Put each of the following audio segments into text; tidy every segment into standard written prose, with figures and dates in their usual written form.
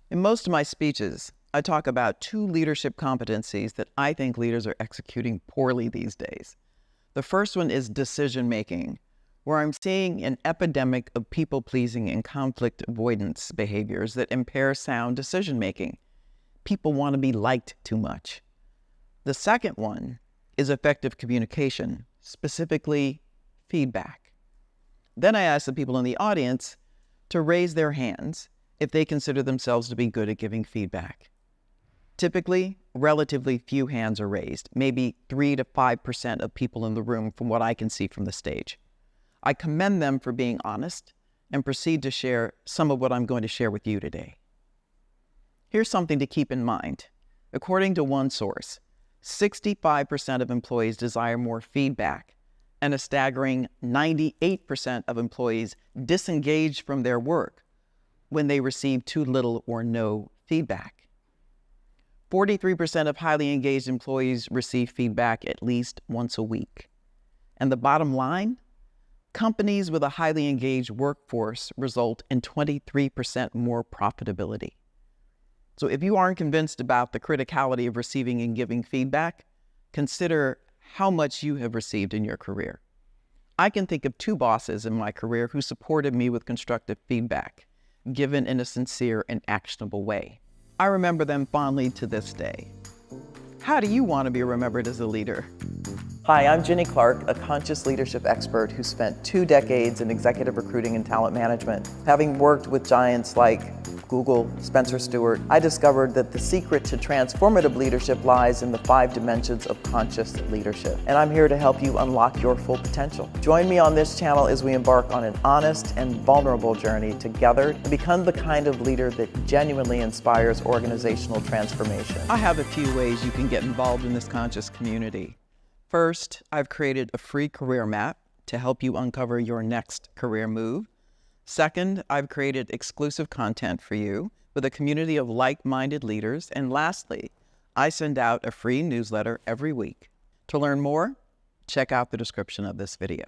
In most of my speeches, I talk about two leadership competencies that I think leaders are executing poorly these days. The first one is decision-making, where I'm seeing an epidemic of people-pleasing and conflict avoidance behaviors that impair sound decision-making. People want to be liked too much. The second one is effective communication, specifically feedback. Then I ask the people in the audience to raise their hands if they consider themselves to be good at giving feedback. Typically, relatively few hands are raised, maybe 3 to 5% of people in the room from what I can see from the stage. I commend them for being honest and proceed to share some of what I'm going to share with you today. Here's something to keep in mind. According to one source, 65% of employees desire more feedback, and a staggering 98% of employees disengage from their work when they receive too little or no feedback. 43% of highly engaged employees receive feedback at least once a week. And the bottom line? Companies with a highly engaged workforce result in 23% more profitability. So if you aren't convinced about the criticality of receiving and giving feedback, consider how much you have received in your career. I can think of 2 bosses in my career who supported me with constructive feedback, given in a sincere and actionable way. I remember them fondly to this day. How do you want to be remembered as a leader? Hi, I'm Ginny Clark, a conscious leadership expert who spent 2 decades in executive recruiting and talent management. Having worked with giants like Google, Spencer Stuart, I discovered that the secret to transformative leadership lies in the 5 dimensions of conscious leadership. And I'm here to help you unlock your full potential. Join me on this channel as we embark on an honest and vulnerable journey together to become the kind of leader that genuinely inspires organizational transformation. I have a few ways you can get involved in this conscious community. First, I've created a free career map to help you uncover your next career move. Second, I've created exclusive content for you with a community of like-minded leaders. And lastly, I send out a free newsletter every week. To learn more, check out the description of this video.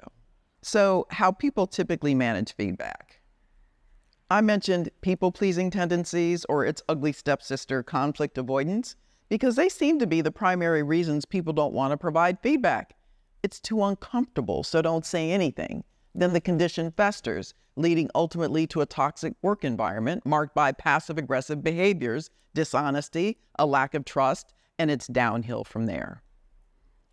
So, how people typically manage feedback. I mentioned people-pleasing tendencies or its ugly stepsister, conflict avoidance, because they seem to be the primary reasons people don't want to provide feedback. It's too uncomfortable, so don't say anything. Then the condition festers, leading ultimately to a toxic work environment marked by passive-aggressive behaviors, dishonesty, a lack of trust, and it's downhill from there.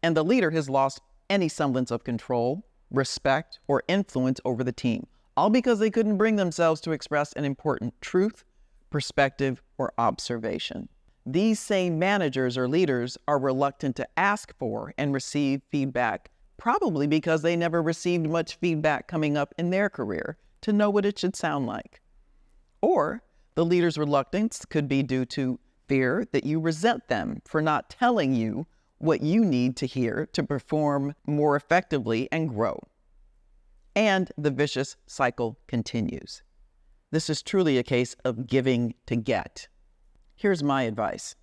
And the leader has lost any semblance of control, respect, or influence over the team, all because they couldn't bring themselves to express an important truth, perspective, or observation. These same managers or leaders are reluctant to ask for and receive feedback, probably because they never received much feedback coming up in their career to know what it should sound like. Or the leader's reluctance could be due to fear that you resent them for not telling you what you need to hear to perform more effectively and grow. And the vicious cycle continues. This is truly a case of giving to get. Here's my advice.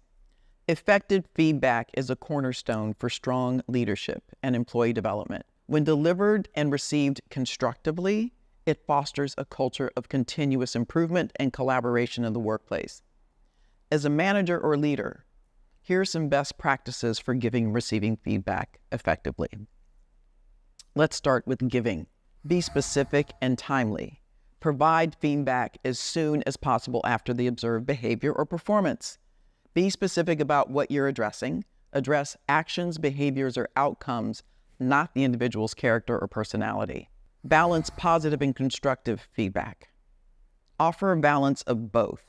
Effective feedback is a cornerstone for strong leadership and employee development. When delivered and received constructively, it fosters a culture of continuous improvement and collaboration in the workplace. As a manager or leader, here are some best practices for giving and receiving feedback effectively. Let's start with giving. Be specific and timely. Provide feedback as soon as possible after the observed behavior or performance. Be specific about what you're addressing. Address actions, behaviors, or outcomes, not the individual's character or personality. Balance positive and constructive feedback. Offer a balance of both.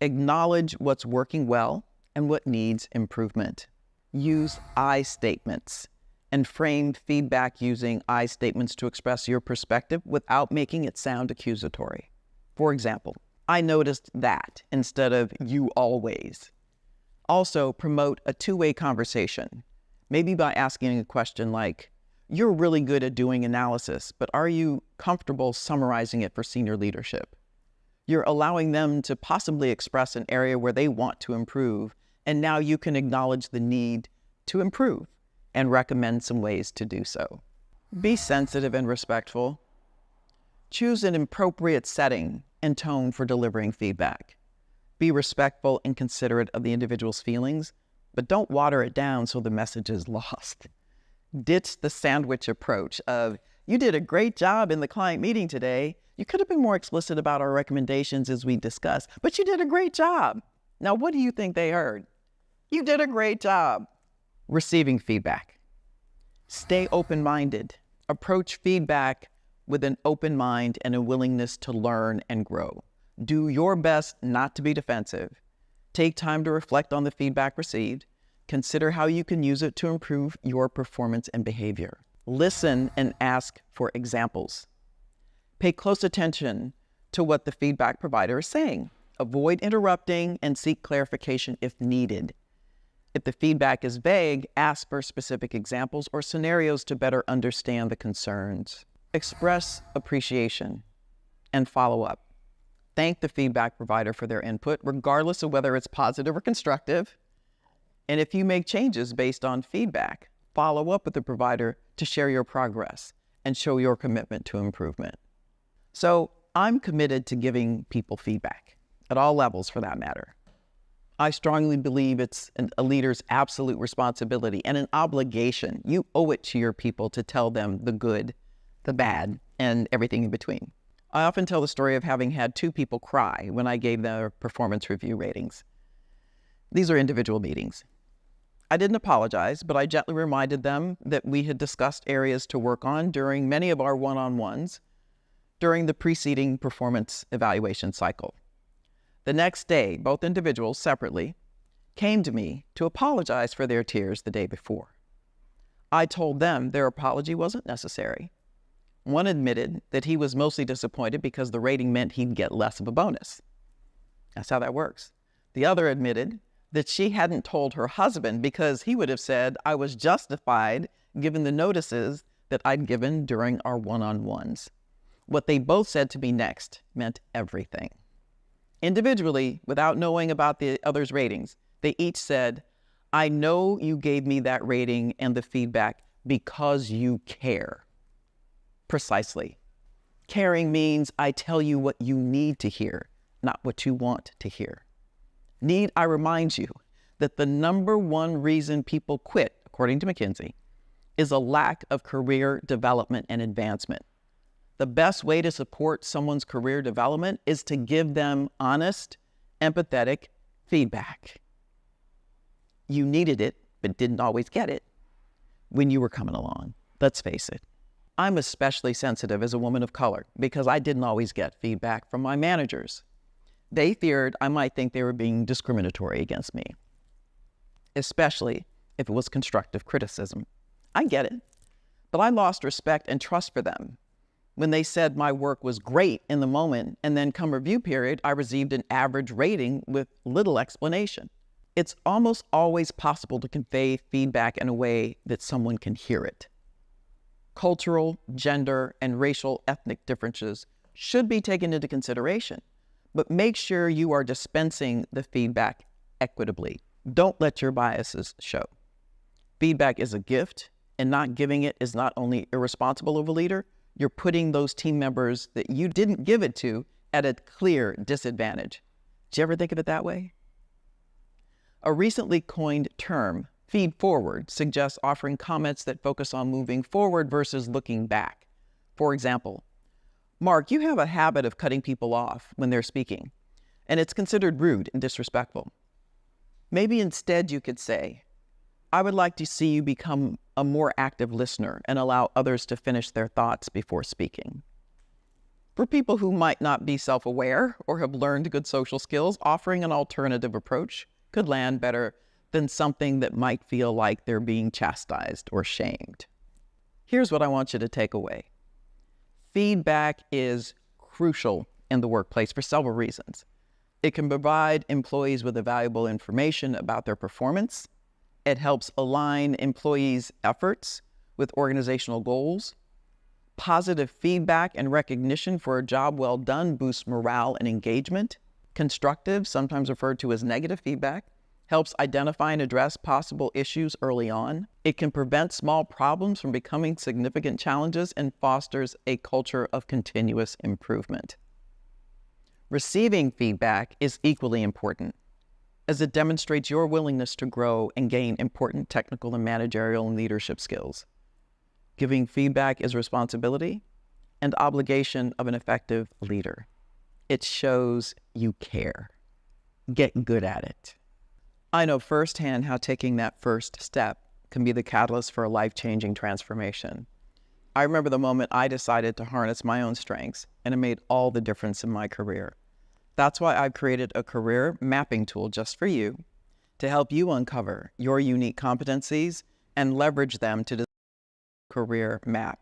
Acknowledge what's working well and what needs improvement. Use I statements and frame feedback using I statements to express your perspective without making it sound accusatory. For example, I noticed that instead of you always. Also, promote a two-way conversation, maybe by asking a question like, you're really good at doing analysis, but are you comfortable summarizing it for senior leadership? You're allowing them to possibly express an area where they want to improve, and now you can acknowledge the need to improve and recommend some ways to do so. Be sensitive and respectful. Choose an appropriate setting and tone for delivering feedback. Be respectful and considerate of the individual's feelings, but don't water it down so the message is lost. Ditch the sandwich approach of, you did a great job in the client meeting today. You could have been more explicit about our recommendations as we discussed, but you did a great job. Now, what do you think they heard? You did a great job. Receiving feedback. Stay open-minded. Approach feedback with an open mind and a willingness to learn and grow. Do your best not to be defensive. Take time to reflect on the feedback received. Consider how you can use it to improve your performance and behavior. Listen and ask for examples. Pay close attention to what the feedback provider is saying. Avoid interrupting and seek clarification if needed. If the feedback is vague, ask for specific examples or scenarios to better understand the concerns. Express appreciation and follow up. Thank the feedback provider for their input, regardless of whether it's positive or constructive. And if you make changes based on feedback, follow up with the provider to share your progress and show your commitment to improvement. So I'm committed to giving people feedback at all levels for that matter. I strongly believe it's a leader's absolute responsibility and an obligation. You owe it to your people to tell them the good, the bad, and everything in between. I often tell the story of having had 2 people cry when I gave their performance review ratings. These are individual meetings. I didn't apologize, but I gently reminded them that we had discussed areas to work on during many of our one-on-ones during the preceding performance evaluation cycle. The next day, both individuals separately came to me to apologize for their tears the day before. I told them their apology wasn't necessary. One admitted that he was mostly disappointed because the rating meant he'd get less of a bonus. That's how that works. The other admitted that she hadn't told her husband because he would have said I was justified given the notices that I'd given during our one-on-ones. What they both said to me next meant everything. Individually, without knowing about the other's ratings, they each said, I know you gave me that rating and the feedback because you care. Precisely. Caring means I tell you what you need to hear, not what you want to hear. Need I remind you that the #1 reason people quit, according to McKinsey, is a lack of career development and advancement. The best way to support someone's career development is to give them honest, empathetic feedback. You needed it, but didn't always get it when you were coming along. Let's face it. I'm especially sensitive as a woman of color because I didn't always get feedback from my managers. They feared I might think they were being discriminatory against me, especially if it was constructive criticism. I get it, but I lost respect and trust for them when they said my work was great in the moment, and then come review period, I received an average rating with little explanation. It's almost always possible to convey feedback in a way that someone can hear it. Cultural, gender, and racial ethnic differences should be taken into consideration, but make sure you are dispensing the feedback equitably. Don't let your biases show. Feedback is a gift, and not giving it is not only irresponsible of a leader, you're putting those team members that you didn't give it to at a clear disadvantage. Did you ever think of it that way? A recently coined term, feed forward, suggests offering comments that focus on moving forward versus looking back. For example, Mark, you have a habit of cutting people off when they're speaking, and it's considered rude and disrespectful. Maybe instead you could say, I would like to see you become a more active listener and allow others to finish their thoughts before speaking. For people who might not be self-aware or have learned good social skills, offering an alternative approach could land better than something that might feel like they're being chastised or shamed. Here's what I want you to take away. Feedback is crucial in the workplace for several reasons. It can provide employees with valuable information about their performance. It helps align employees' efforts with organizational goals. Positive feedback and recognition for a job well done boosts morale and engagement. Constructive, sometimes referred to as negative feedback, helps identify and address possible issues early on. It can prevent small problems from becoming significant challenges and fosters a culture of continuous improvement. Receiving feedback is equally important, as it demonstrates your willingness to grow and gain important technical and managerial and leadership skills. Giving feedback is responsibility and obligation of an effective leader. It shows you care. Get good at it. I know firsthand how taking that first step can be the catalyst for a life-changing transformation. I remember the moment I decided to harness my own strengths, and it made all the difference in my career. That's why I've created a career mapping tool just for you to help you uncover your unique competencies and leverage them to design a career map.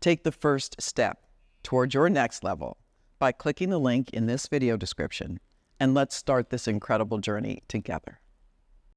Take the first step toward your next level by clicking the link in this video description, and let's start this incredible journey together.